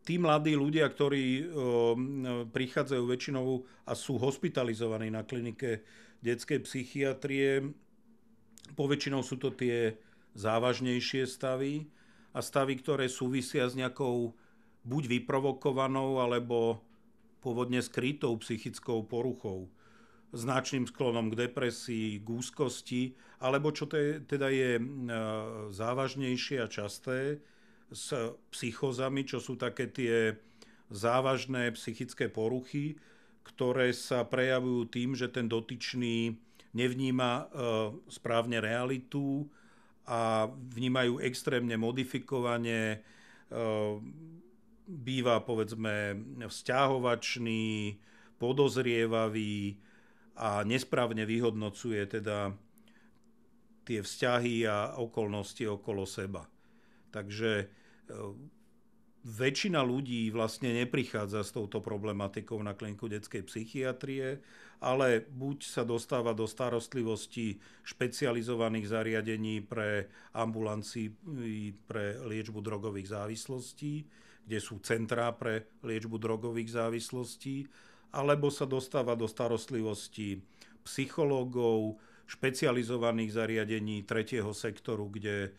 tí mladí ľudia, ktorí prichádzajú väčšinou a sú hospitalizovaní na klinike detskej psychiatrie, poväčšinou sú to tie závažnejšie stavy a stavy, ktoré súvisia s nejakou buď vyprovokovanou alebo pôvodne skrytou psychickou poruchou, značným sklonom k depresii, k úzkosti, alebo čo teda je závažnejšie a časté, s psychózami, čo sú také tie závažné psychické poruchy, ktoré sa prejavujú tým, že ten dotyčný nevníma správne realitu a vnímajú extrémne modifikovane, býva povedzme vzťahovačný, podozrievavý a nesprávne vyhodnocuje teda tie vzťahy a okolnosti okolo seba. Takže väčšina ľudí vlastne neprichádza s touto problematikou na kliniku detskej psychiatrie, ale buď sa dostáva do starostlivosti špecializovaných zariadení pre ambulancii pre liečbu drogových závislostí, kde sú centrá pre liečbu drogových závislostí, alebo sa dostáva do starostlivosti psychológov, špecializovaných zariadení tretieho sektoru, kde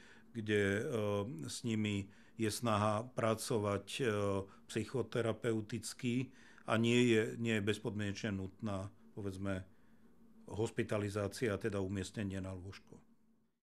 s nimi je snaha pracovať psychoterapeuticky a nie je bezpodmienečne nutná, povedzme, hospitalizácia, teda umiestnenie na lôžko.